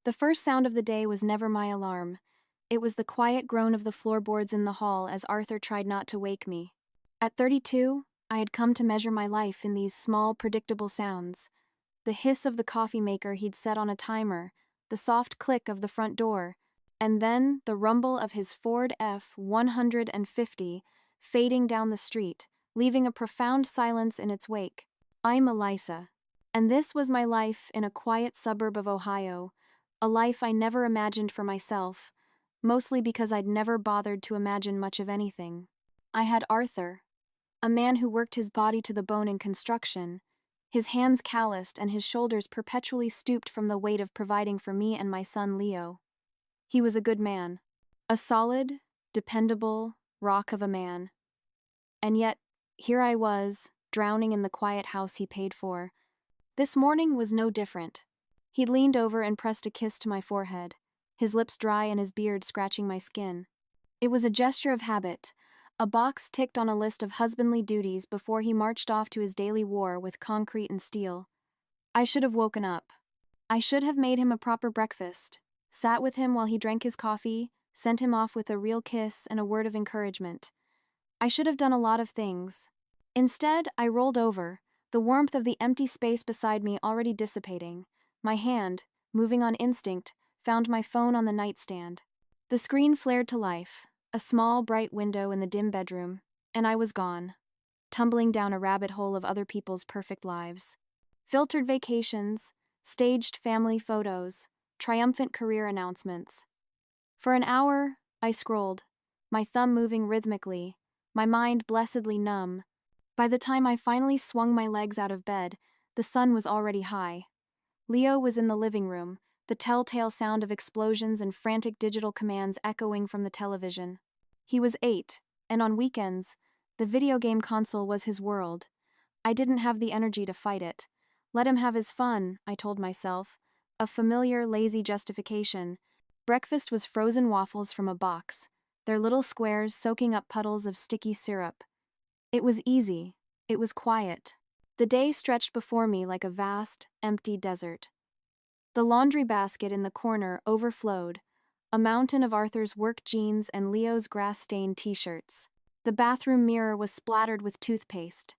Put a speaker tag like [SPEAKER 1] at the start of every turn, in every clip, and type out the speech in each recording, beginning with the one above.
[SPEAKER 1] The first sound of the day was never my alarm. It was the quiet groan of the floorboards in the hall as Arthur tried not to wake me. At 32, I had come to measure my life in these small, predictable sounds. The hiss of the coffee maker he'd set on a timer, the soft click of the front door, and then the rumble of his Ford F-150 fading down the street, leaving a profound silence in its wake. I'm Elisa, and this was my life in a quiet suburb of Ohio, a life I never imagined for myself, mostly because I'd never bothered to imagine much of anything. I had Arthur, a man who worked his body to the bone in construction, his hands calloused and his shoulders perpetually stooped from the weight of providing for me and my son Leo. He was a good man, a solid, dependable rock of a man. And yet, here I was, drowning in the quiet house he paid for. This morning was no different. He'd leaned over and pressed a kiss to my forehead, his lips dry and his beard scratching my skin. It was a gesture of habit, a box ticked on a list of husbandly duties before he marched off to his daily war with concrete and steel. I should have woken up. I should have made him a proper breakfast, sat with him while he drank his coffee, sent him off with a real kiss and a word of encouragement. I should have done a lot of things. Instead, I rolled over, the warmth of the empty space beside me already dissipating. My hand, moving on instinct, found my phone on the nightstand. The screen flared to life, a small, bright window in the dim bedroom, and I was gone, tumbling down a rabbit hole of other people's perfect lives. Filtered vacations, staged family photos, triumphant career announcements. For an hour, I scrolled, my thumb moving rhythmically, my mind blessedly numb. By the time I finally swung my legs out of bed, the sun was already high. Leo was in the living room, the telltale sound of explosions and frantic digital commands echoing from the television. He was 8, and on weekends, the video game console was his world. I didn't have the energy to fight it. Let him have his fun, I told myself, a familiar, lazy justification. Breakfast was frozen waffles from a box, their little squares soaking up puddles of sticky syrup. It was easy. It was quiet. The day stretched before me like a vast, empty desert. The laundry basket in the corner overflowed, a mountain of Arthur's work jeans and Leo's grass-stained t-shirts. The bathroom mirror was splattered with toothpaste.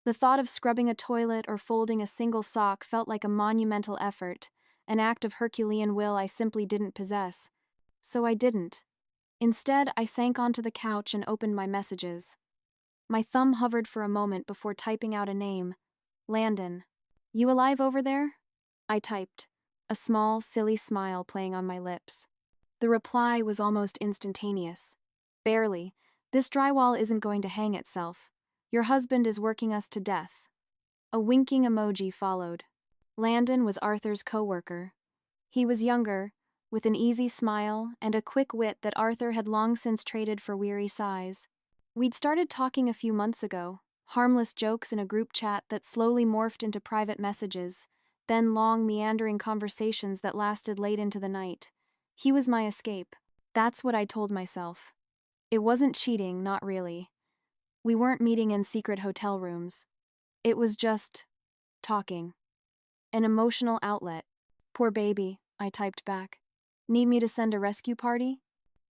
[SPEAKER 1] The thought of scrubbing a toilet or folding a single sock felt like a monumental effort, an act of Herculean will I simply didn't possess. So I didn't. Instead, I sank onto the couch and opened my messages. My thumb hovered for a moment before typing out a name. Landon. You alive over there? I typed, a small, silly smile playing on my lips. The reply was almost instantaneous. Barely. This drywall isn't going to hang itself. Your husband is working us to death. A winking emoji followed. Landon was Arthur's co-worker. He was younger, with an easy smile and a quick wit that Arthur had long since traded for weary sighs. We'd started talking a few months ago, harmless jokes in a group chat that slowly morphed into private messages, then long, meandering conversations that lasted late into the night. He was my escape. That's what I told myself. It wasn't cheating, not really. We weren't meeting in secret hotel rooms. It was just talking. An emotional outlet. Poor baby, I typed back. Need me to send a rescue party?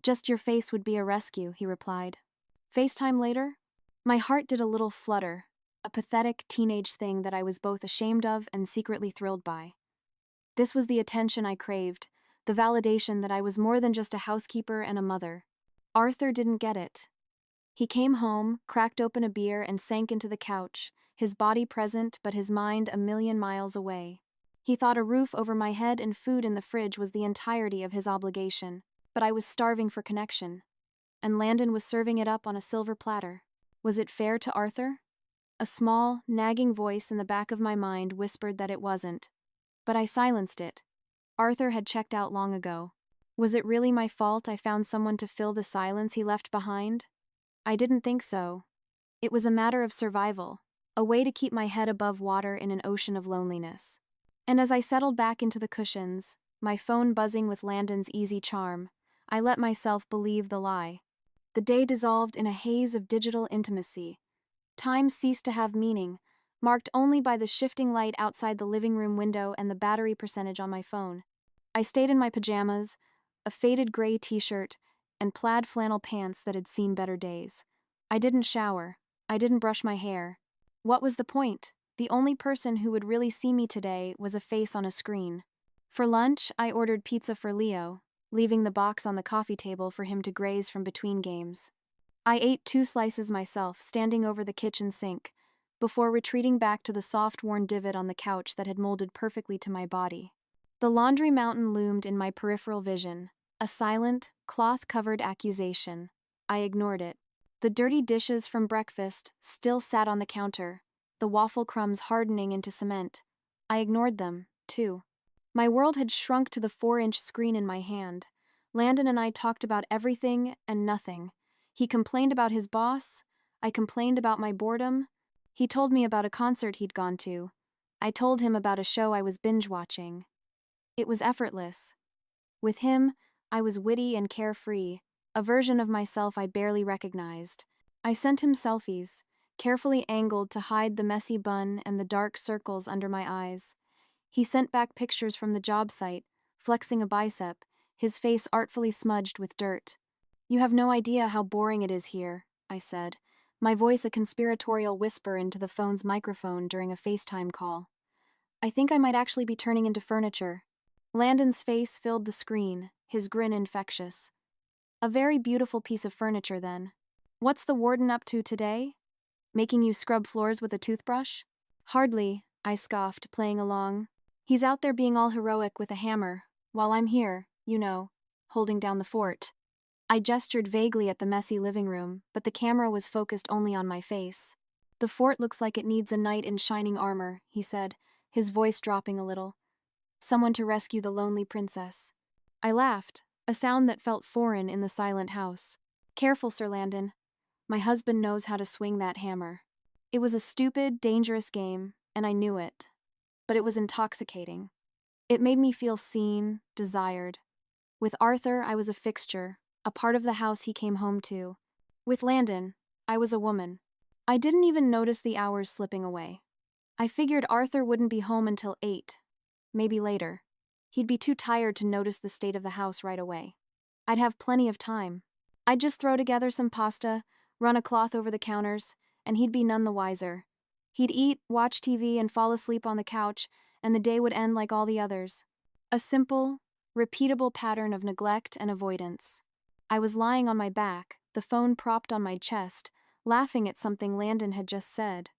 [SPEAKER 1] Just your face would be a rescue, he replied. FaceTime later? My heart did a little flutter, a pathetic teenage thing that I was both ashamed of and secretly thrilled by. This was the attention I craved, the validation that I was more than just a housekeeper and a mother. Arthur didn't get it. He came home, cracked open a beer, and sank into the couch, his body present but his mind a million miles away. He thought a roof over my head and food in the fridge was the entirety of his obligation, but I was starving for connection. And Landon was serving it up on a silver platter. Was it fair to Arthur? A small, nagging voice in the back of my mind whispered that it wasn't. But I silenced it. Arthur had checked out long ago. Was it really my fault I found someone to fill the silence he left behind? I didn't think so. It was a matter of survival, a way to keep my head above water in an ocean of loneliness. And as I settled back into the cushions, my phone buzzing with Landon's easy charm, I let myself believe the lie. The day dissolved in a haze of digital intimacy. Time ceased to have meaning, marked only by the shifting light outside the living room window and the battery percentage on my phone. I stayed in my pajamas, a faded gray t-shirt, and plaid flannel pants that had seen better days. I didn't shower. I didn't brush my hair. What was the point? The only person who would really see me today was a face on a screen. For lunch, I ordered pizza for Leo, leaving the box on the coffee table for him to graze from between games. I ate 2 slices myself, standing over the kitchen sink, before retreating back to the soft, worn divot on the couch that had molded perfectly to my body. The laundry mountain loomed in my peripheral vision, a silent, cloth-covered accusation. I ignored it. The dirty dishes from breakfast still sat on the counter, the waffle crumbs hardening into cement. I ignored them, too. My world had shrunk to the 4-inch screen in my hand. Landon and I talked about everything and nothing. He complained about his boss. I complained about my boredom. He told me about a concert he'd gone to. I told him about a show I was binge-watching. It was effortless. With him, I was witty and carefree, a version of myself I barely recognized. I sent him selfies, carefully angled to hide the messy bun and the dark circles under my eyes. He sent back pictures from the job site, flexing a bicep, his face artfully smudged with dirt. "You have no idea how boring it is here," I said, my voice a conspiratorial whisper into the phone's microphone during a FaceTime call. "I think I might actually be turning into furniture." Landon's face filled the screen, his grin infectious. "A very beautiful piece of furniture, then. What's the warden up to today? Making you scrub floors with a toothbrush?" "Hardly," I scoffed, playing along. "He's out there being all heroic with a hammer, while I'm here, holding down the fort." I gestured vaguely at the messy living room, but the camera was focused only on my face. "The fort looks like it needs a knight in shining armor," he said, his voice dropping a little. "Someone to rescue the lonely princess." I laughed, a sound that felt foreign in the silent house. "Careful, Sir Landon. My husband knows how to swing that hammer." It was a stupid, dangerous game, and I knew it. But it was intoxicating. It made me feel seen, desired. With Arthur, I was a fixture, a part of the house he came home to. With Landon, I was a woman. I didn't even notice the hours slipping away. I figured Arthur wouldn't be home until 8, maybe later. He'd be too tired to notice the state of the house right away. I'd have plenty of time. I'd just throw together some pasta, run a cloth over the counters, and he'd be none the wiser. He'd eat, watch TV, and fall asleep on the couch, and the day would end like all the others. A simple, repeatable pattern of neglect and avoidance. I was lying on my back, the phone propped on my chest, laughing at something Landon had just said.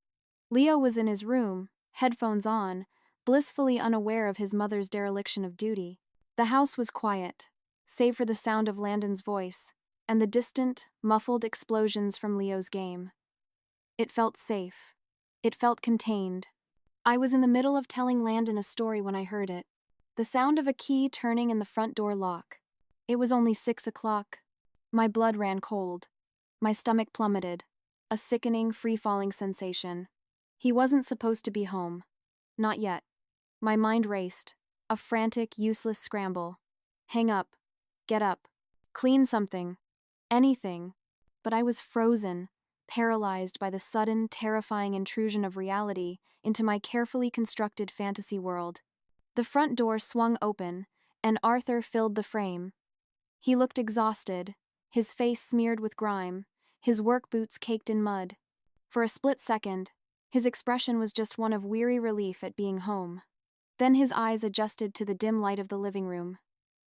[SPEAKER 1] Leo was in his room, headphones on, blissfully unaware of his mother's dereliction of duty. The house was quiet, save for the sound of Landon's voice, and the distant, muffled explosions from Leo's game. It felt safe. It felt contained. I was in the middle of telling Landon a story when I heard it. The sound of a key turning in the front door lock. It was only 6 o'clock. My blood ran cold. My stomach plummeted. A sickening, free-falling sensation. He wasn't supposed to be home. Not yet. My mind raced. A frantic, useless scramble. Hang up. Get up. Clean something. Anything. But I was frozen, paralyzed by the sudden, terrifying intrusion of reality into my carefully constructed fantasy world. The front door swung open, and Arthur filled the frame. He looked exhausted, his face smeared with grime, his work boots caked in mud. For a split second, his expression was just one of weary relief at being home. Then his eyes adjusted to the dim light of the living room,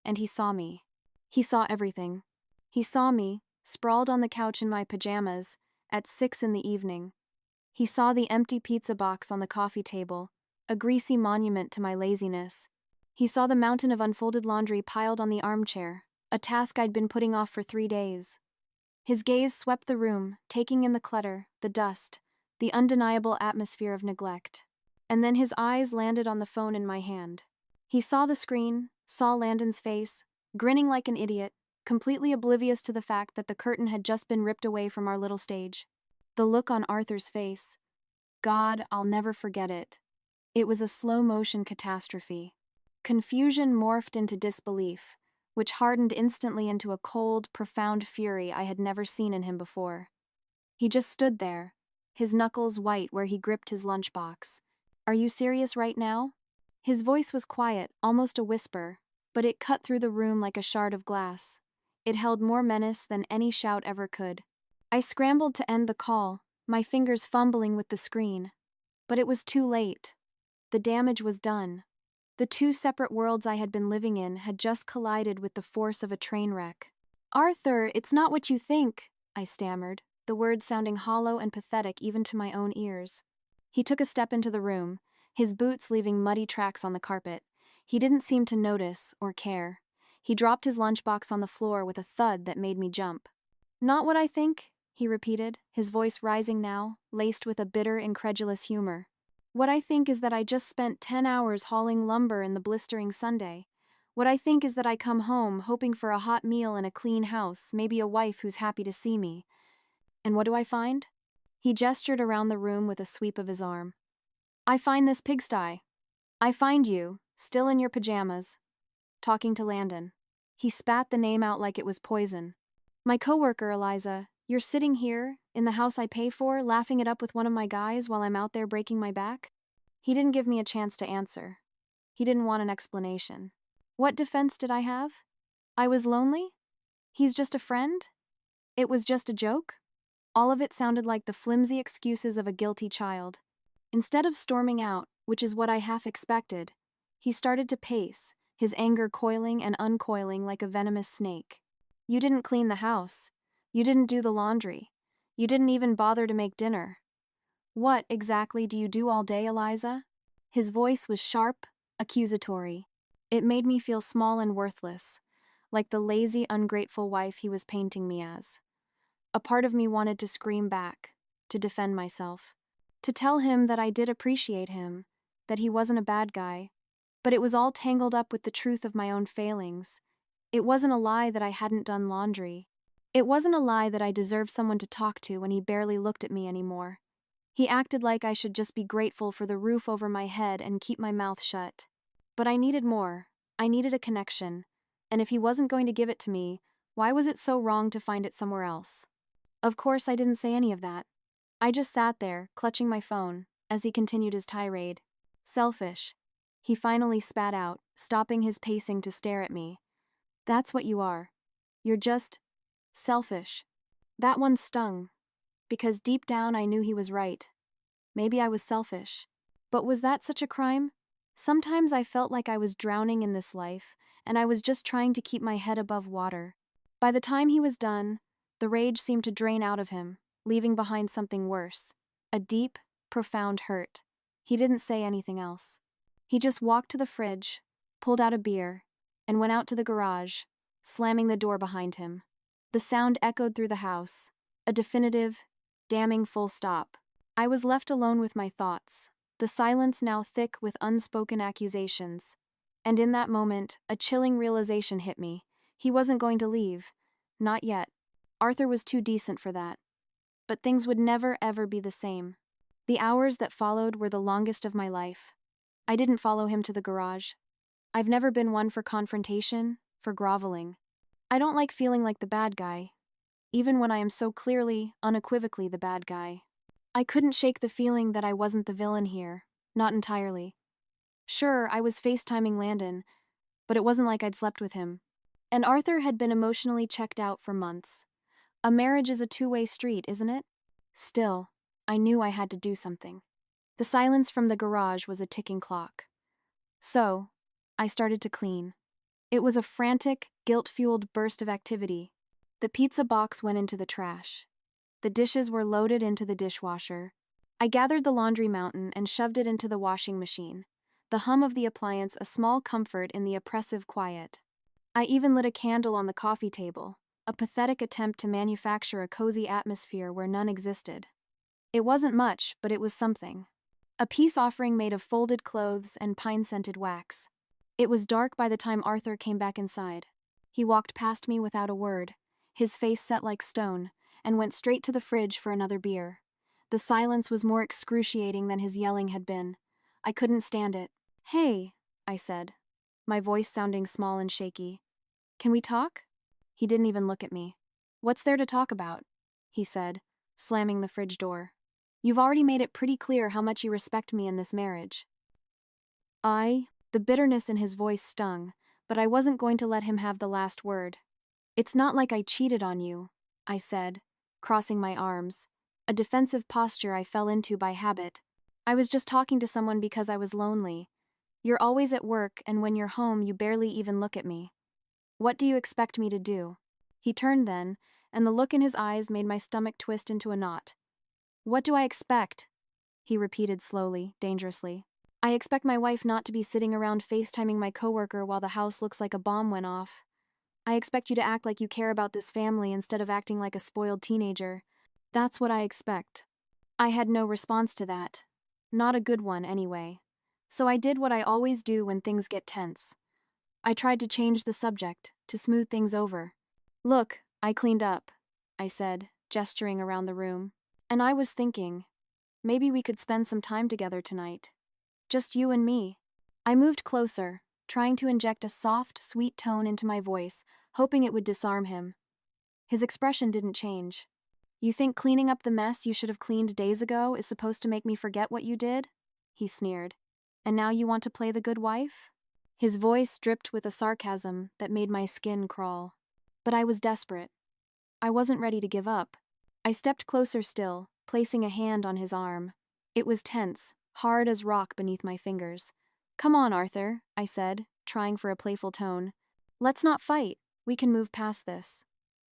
[SPEAKER 1] and he saw me. He saw everything. He saw me, sprawled on the couch in my pajamas, at 6 in the evening. He saw the empty pizza box on the coffee table, a greasy monument to my laziness. He saw the mountain of unfolded laundry piled on the armchair, a task I'd been putting off for 3 days. His gaze swept the room, taking in the clutter, the dust, the undeniable atmosphere of neglect. And then his eyes landed on the phone in my hand. He saw the screen, saw Landon's face, grinning like an idiot, completely oblivious to the fact that the curtain had just been ripped away from our little stage. The look on Arthur's face. God, I'll never forget it. It was a slow-motion catastrophe. Confusion morphed into disbelief, which hardened instantly into a cold, profound fury I had never seen in him before. He just stood there, his knuckles white where he gripped his lunchbox. "Are you serious right now?" His voice was quiet, almost a whisper, but it cut through the room like a shard of glass. It held more menace than any shout ever could. I scrambled to end the call, my fingers fumbling with the screen. But it was too late. The damage was done. The two separate worlds I had been living in had just collided with the force of a train wreck. "Arthur, it's not what you think," I stammered, the words sounding hollow and pathetic even to my own ears. He took a step into the room, his boots leaving muddy tracks on the carpet. He didn't seem to notice or care. He dropped his lunchbox on the floor with a thud that made me jump. "Not what I think," he repeated, his voice rising now, laced with a bitter, incredulous humor. "What I think is that I just spent 10 hours hauling lumber in the blistering Sunday. What I think is that I come home hoping for a hot meal and a clean house, maybe a wife who's happy to see me. And what do I find?" He gestured around the room with a sweep of his arm. "I find this pigsty. I find you, still in your pajamas, talking to Landon." He spat the name out like it was poison. "My coworker, Eliza. You're sitting here, in the house I pay for, laughing it up with one of my guys while I'm out there breaking my back?" He didn't give me a chance to answer. He didn't want an explanation. What defense did I have? I was lonely? He's just a friend? It was just a joke? All of it sounded like the flimsy excuses of a guilty child. Instead of storming out, which is what I half expected, he started to pace, his anger coiling and uncoiling like a venomous snake. "You didn't clean the house. You didn't do the laundry. You didn't even bother to make dinner. What, exactly, do you do all day, Eliza?" His voice was sharp, accusatory. It made me feel small and worthless, like the lazy, ungrateful wife he was painting me as. A part of me wanted to scream back, to defend myself, to tell him that I did appreciate him, that he wasn't a bad guy, but it was all tangled up with the truth of my own failings. It wasn't a lie that I hadn't done laundry. It wasn't a lie that I deserved someone to talk to when he barely looked at me anymore. He acted like I should just be grateful for the roof over my head and keep my mouth shut. But I needed more. I needed a connection. And if he wasn't going to give it to me, why was it so wrong to find it somewhere else? Of course, I didn't say any of that. I just sat there, clutching my phone, as he continued his tirade. "Selfish," he finally spat out, stopping his pacing to stare at me. "That's what you are. You're just selfish." That one stung, because deep down I knew he was right. Maybe I was selfish. But was that such a crime? Sometimes I felt like I was drowning in this life, and I was just trying to keep my head above water. By the time he was done, the rage seemed to drain out of him, leaving behind something worse. A deep, profound hurt. He didn't say anything else. He just walked to the fridge, pulled out a beer, and went out to the garage, slamming the door behind him. The sound echoed through the house, a definitive, damning full stop. I was left alone with my thoughts, the silence now thick with unspoken accusations. And in that moment, a chilling realization hit me. He wasn't going to leave. Not yet. Arthur was too decent for that. But things would never, ever be the same. The hours that followed were the longest of my life. I didn't follow him to the garage. I've never been one for confrontation, for groveling. I don't like feeling like the bad guy, even when I am so clearly, unequivocally the bad guy. I couldn't shake the feeling that I wasn't the villain here, not entirely. Sure, I was FaceTiming Landon, but it wasn't like I'd slept with him. And Arthur had been emotionally checked out for months. A marriage is a two-way street, isn't it? Still, I knew I had to do something. The silence from the garage was a ticking clock. So, I started to clean. It was a frantic, guilt-fueled burst of activity. The pizza box went into the trash. The dishes were loaded into the dishwasher. I gathered the laundry mountain and shoved it into the washing machine, the hum of the appliance a small comfort in the oppressive quiet. I even lit a candle on the coffee table, a pathetic attempt to manufacture a cozy atmosphere where none existed. It wasn't much, but it was something. A peace offering made of folded clothes and pine-scented wax. It was dark by the time Arthur came back inside. He walked past me without a word, his face set like stone, and went straight to the fridge for another beer. The silence was more excruciating than his yelling had been. I couldn't stand it. "Hey," I said, my voice sounding small and shaky. "Can we talk?" He didn't even look at me. "What's there to talk about?" he said, slamming the fridge door. "You've already made it pretty clear how much you respect me in this marriage." The bitterness in his voice stung, but I wasn't going to let him have the last word. "It's not like I cheated on you," I said, crossing my arms, a defensive posture I fell into by habit. "I was just talking to someone because I was lonely. You're always at work, and when you're home, you barely even look at me. What do you expect me to do?" He turned then, and the look in his eyes made my stomach twist into a knot. "What do I expect?" he repeated slowly, dangerously. "I expect my wife not to be sitting around FaceTiming my coworker while the house looks like a bomb went off. I expect you to act like you care about this family instead of acting like a spoiled teenager. That's what I expect." I had no response to that. Not a good one, anyway. So I did what I always do when things get tense. I tried to change the subject, to smooth things over. "Look, I cleaned up," I said, gesturing around the room. "And I was thinking, maybe we could spend some time together tonight. Just you and me." I moved closer, trying to inject a soft, sweet tone into my voice, hoping it would disarm him. His expression didn't change. "You think cleaning up the mess you should have cleaned days ago is supposed to make me forget what you did?" he sneered. "And now you want to play the good wife?" His voice dripped with a sarcasm that made my skin crawl. But I was desperate. I wasn't ready to give up. I stepped closer still, placing a hand on his arm. It was tense, hard as rock beneath my fingers. "Come on, Arthur," I said, trying for a playful tone. "Let's not fight. We can move past this."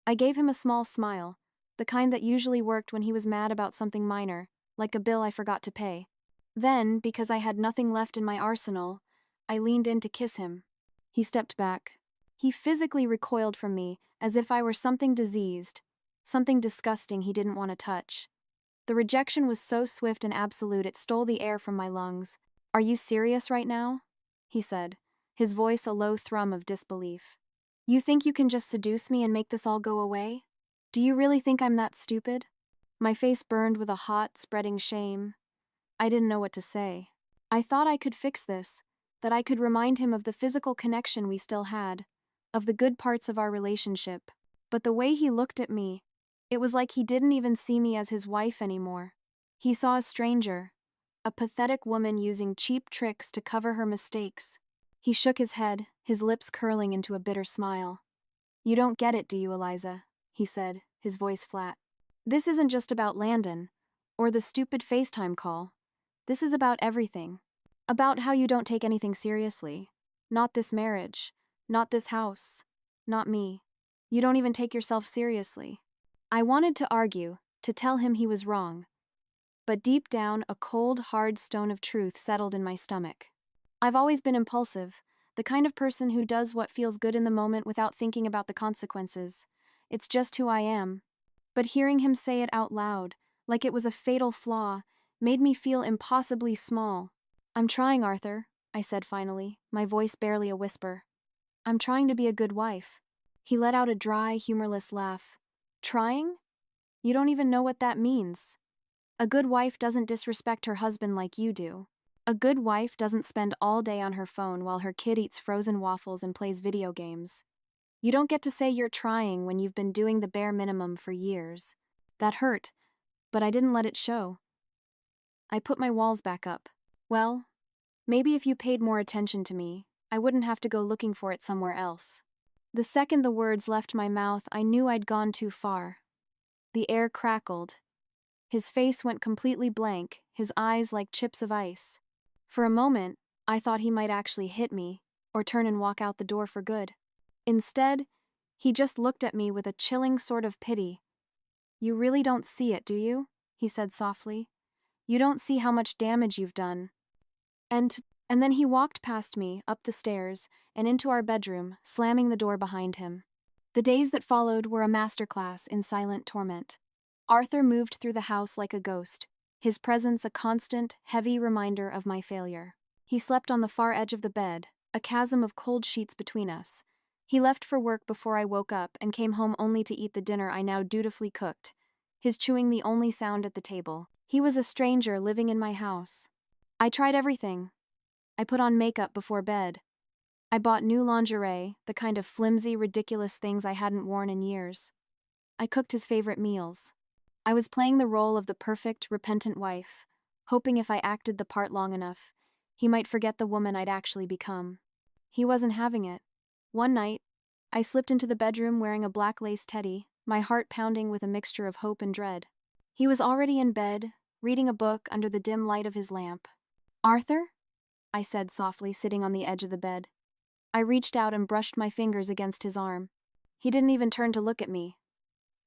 [SPEAKER 1] I gave him a small smile, the kind that usually worked when he was mad about something minor, like a bill I forgot to pay. Then, because I had nothing left in my arsenal, I leaned in to kiss him. He stepped back. He physically recoiled from me, as if I were something diseased, something disgusting he didn't want to touch. The rejection was so swift and absolute it stole the air from my lungs. "Are you serious right now?" he said, his voice a low thrum of disbelief. "You think you can just seduce me and make this all go away? Do you really think I'm that stupid?" My face burned with a hot, spreading shame. I didn't know what to say. I thought I could fix this, that I could remind him of the physical connection we still had, of the good parts of our relationship. But the way he looked at me, it was like he didn't even see me as his wife anymore. He saw a stranger, a pathetic woman using cheap tricks to cover her mistakes. He shook his head, his lips curling into a bitter smile. "You don't get it, do you, Eliza?" he said, his voice flat. "This isn't just about Landon, or the stupid FaceTime call. This is about everything. About how you don't take anything seriously. Not this marriage, not this house, not me. You don't even take yourself seriously." I wanted to argue, to tell him he was wrong. But deep down, a cold, hard stone of truth settled in my stomach. I've always been impulsive, the kind of person who does what feels good in the moment without thinking about the consequences. It's just who I am. But hearing him say it out loud, like it was a fatal flaw, made me feel impossibly small. "I'm trying, Arthur," I said finally, my voice barely a whisper. "I'm trying to be a good wife." He let out a dry, humorless laugh. "Trying? You don't even know what that means. A good wife doesn't disrespect her husband like you do. A good wife doesn't spend all day on her phone while her kid eats frozen waffles and plays video games. You don't get to say you're trying when you've been doing the bare minimum for years." That hurt, but I didn't let it show. I put my walls back up. "Well, maybe if you paid more attention to me, I wouldn't have to go looking for it somewhere else." The second the words left my mouth, I knew I'd gone too far. The air crackled. His face went completely blank, his eyes like chips of ice. For a moment, I thought he might actually hit me, or turn and walk out the door for good. Instead, he just looked at me with a chilling sort of pity. "You really don't see it, do you?" he said softly. "You don't see how much damage you've done." And then he walked past me, up the stairs, and into our bedroom, slamming the door behind him. The days that followed were a masterclass in silent torment. Arthur moved through the house like a ghost, his presence a constant, heavy reminder of my failure. He slept on the far edge of the bed, a chasm of cold sheets between us. He left for work before I woke up and came home only to eat the dinner I now dutifully cooked, his chewing the only sound at the table. He was a stranger living in my house. I tried everything. I put on makeup before bed. I bought new lingerie, the kind of flimsy, ridiculous things I hadn't worn in years. I cooked his favorite meals. I was playing the role of the perfect, repentant wife, hoping if I acted the part long enough, he might forget the woman I'd actually become. He wasn't having it. One night, I slipped into the bedroom wearing a black lace teddy, my heart pounding with a mixture of hope and dread. He was already in bed, reading a book under the dim light of his lamp. "Arthur?" I said softly, sitting on the edge of the bed. I reached out and brushed my fingers against his arm. He didn't even turn to look at me.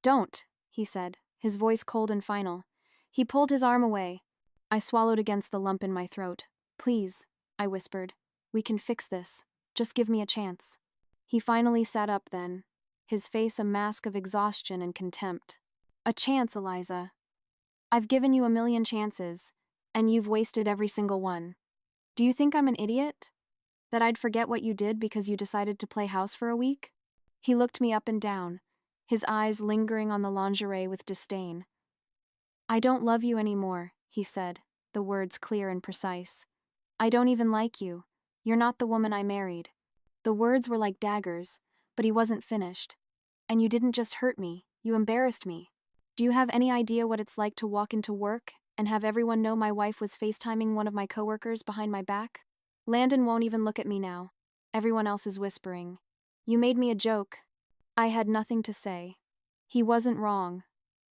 [SPEAKER 1] "Don't," he said, his voice cold and final. He pulled his arm away. I swallowed against the lump in my throat. "Please," I whispered. "We can fix this. Just give me a chance." He finally sat up then, his face a mask of exhaustion and contempt. "A chance, Eliza. I've given you a million chances, and you've wasted every single one. Do you think I'm an idiot? That I'd forget what you did because you decided to play house for a week?" He looked me up and down, his eyes lingering on the lingerie with disdain. "I don't love you anymore," he said, the words clear and precise. "I don't even like you. You're not the woman I married." The words were like daggers, but he wasn't finished. "And you didn't just hurt me, you embarrassed me. Do you have any idea what it's like to walk into work and have everyone know my wife was FaceTiming one of my coworkers behind my back? Landon won't even look at me now. Everyone else is whispering. You made me a joke." I had nothing to say. He wasn't wrong.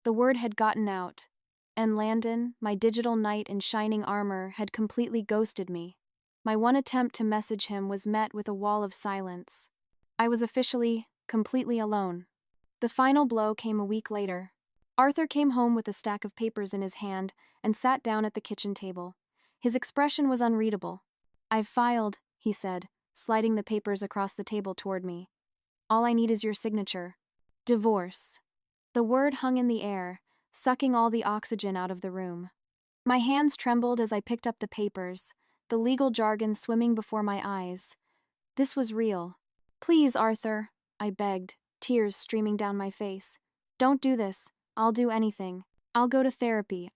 [SPEAKER 1] The word had gotten out, and Landon, my digital knight in shining armor, had completely ghosted me. My one attempt to message him was met with a wall of silence. I was officially, completely alone. The final blow came a week later. Arthur came home with a stack of papers in his hand and sat down at the kitchen table. His expression was unreadable. "I've filed," he said, sliding the papers across the table toward me. "All I need is your signature. Divorce." The word hung in the air, sucking all the oxygen out of the room. My hands trembled as I picked up the papers, the legal jargon swimming before my eyes. This was real. "Please, Arthur," I begged, tears streaming down my face. "Don't do this. I'll do anything. I'll go to therapy.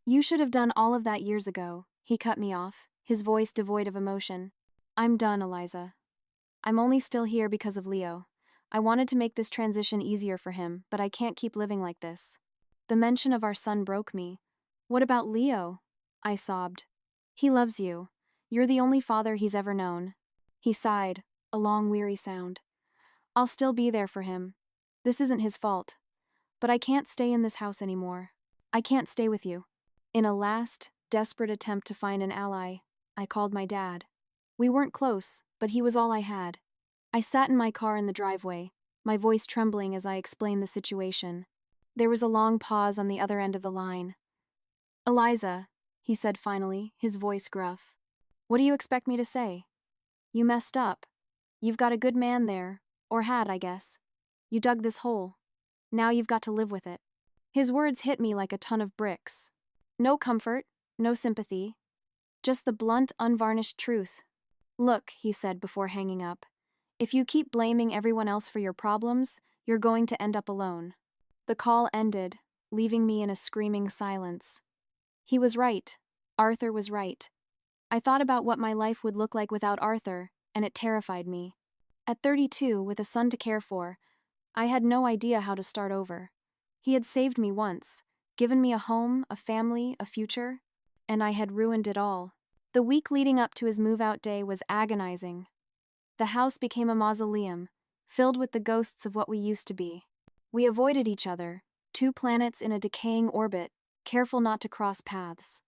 [SPEAKER 1] You should have done all of that years ago." He cut me off, his voice devoid of emotion. "I'm done, Eliza. I'm only still here because of Leo. I wanted to make this transition easier for him, but I can't keep living like this." The mention of our son broke me. "What about Leo?" I sobbed. "He loves you. You're the only father he's ever known." He sighed, a long, weary sound. "I'll still be there for him. This isn't his fault. But I can't stay in this house anymore. I can't stay with you." In a last, desperate attempt to find an ally, I called my dad. We weren't close, but he was all I had. I sat in my car in the driveway, my voice trembling as I explained the situation. There was a long pause on the other end of the line. "Eliza," he said finally, his voice gruff. "What do you expect me to say? You messed up. You've got a good man there, or had, I guess. You dug this hole. Now you've got to live with it." His words hit me like a ton of bricks. No comfort, no sympathy, just the blunt, unvarnished truth. "Look," he said before hanging up, "if you keep blaming everyone else for your problems, you're going to end up alone." The call ended, leaving me in a screaming silence. He was right. Arthur was right. I thought about what my life would look like without Arthur, and it terrified me. At 32, with a son to care for, I had no idea how to start over. He had saved me once, given me a home, a family, a future, and I had ruined it all. The week leading up to his move-out day was agonizing. The house became a mausoleum, filled with the ghosts of what we used to be. We avoided each other, two planets in a decaying orbit, careful not to cross paths.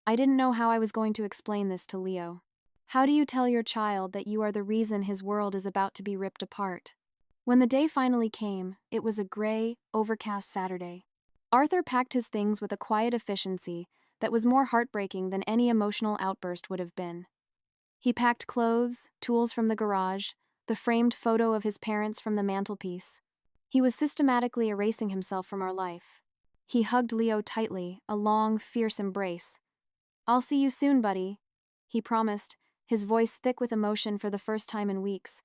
[SPEAKER 1] I didn't know how I was going to explain this to Leo. How do you tell your child that you are the reason his world is about to be ripped apart? When the day finally came, it was a gray, overcast Saturday. Arthur packed his things with a quiet efficiency that was more heartbreaking than any emotional outburst would have been. He packed clothes, tools from the garage, the framed photo of his parents from the mantelpiece. He was systematically erasing himself from our life. He hugged Leo tightly, a long, fierce embrace. "I'll see you soon, buddy," he promised, his voice thick with emotion for the first time in weeks.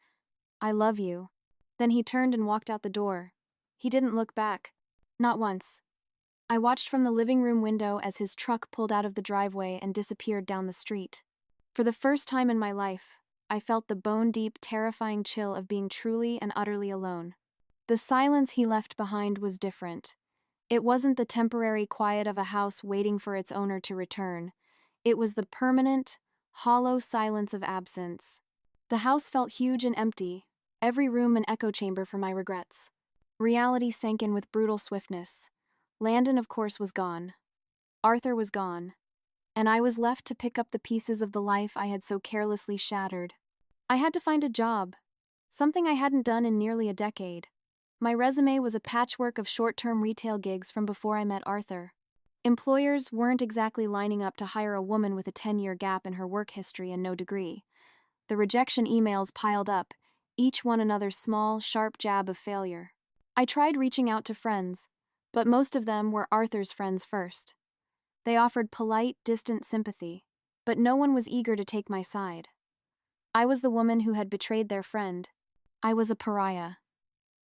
[SPEAKER 1] "I love you." Then he turned and walked out the door. He didn't look back. Not once. I watched from the living room window as his truck pulled out of the driveway and disappeared down the street. For the first time in my life, I felt the bone-deep, terrifying chill of being truly and utterly alone. The silence he left behind was different. It wasn't the temporary quiet of a house waiting for its owner to return. It was the permanent, hollow silence of absence. The house felt huge and empty, every room an echo chamber for my regrets. Reality sank in with brutal swiftness. Landon, of course, was gone. Arthur was gone. And I was left to pick up the pieces of the life I had so carelessly shattered. I had to find a job, something I hadn't done in nearly a decade. My resume was a patchwork of short-term retail gigs from before I met Arthur. Employers weren't exactly lining up to hire a woman with a 10-year gap in her work history and no degree. The rejection emails piled up, each one another small, sharp jab of failure. I tried reaching out to friends, but most of them were Arthur's friends first. They offered polite, distant sympathy, but no one was eager to take my side. I was the woman who had betrayed their friend. I was a pariah.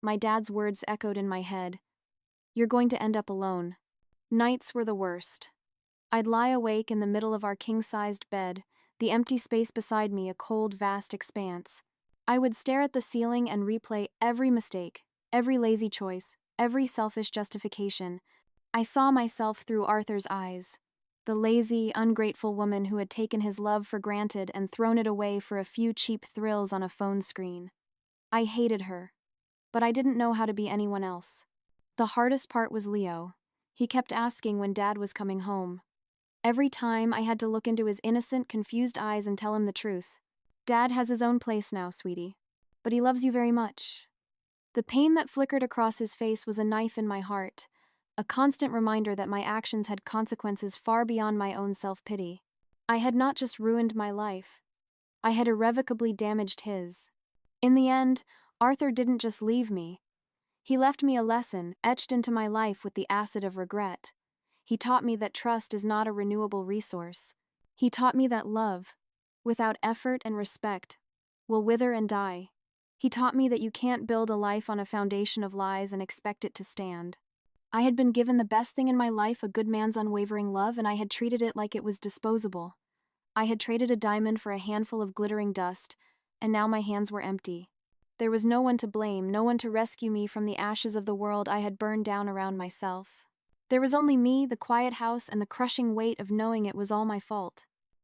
[SPEAKER 1] My dad's words echoed in my head. "You're going to end up alone." Nights were the worst. I'd lie awake in the middle of our king-sized bed, the empty space beside me a cold, vast expanse. I would stare at the ceiling and replay every mistake, every lazy choice, every selfish justification. I saw myself through Arthur's eyes, the lazy, ungrateful woman who had taken his love for granted and thrown it away for a few cheap thrills on a phone screen. I hated her, but I didn't know how to be anyone else. The hardest part was Leo. He kept asking when Dad was coming home. Every time I had to look into his innocent, confused eyes and tell him the truth. "Dad has his own place now, sweetie. But he loves you very much." The pain that flickered across his face was a knife in my heart, a constant reminder that my actions had consequences far beyond my own self-pity. I had not just ruined my life, I had irrevocably damaged his. In the end, Arthur didn't just leave me. He left me a lesson etched into my life with the acid of regret. He taught me that trust is not a renewable resource. He taught me that love, without effort and respect, will wither and die. He taught me that you can't build a life on a foundation of lies and expect it to stand. I had been given the best thing in my life, a good man's unwavering love, and I had treated it like it was disposable. I had traded a diamond for a handful of glittering dust, and now my hands were empty. There was no one to blame, no one to rescue me from the ashes of the world I had burned down around myself. There was only me, the quiet house, and the crushing weight of knowing it was all my fault.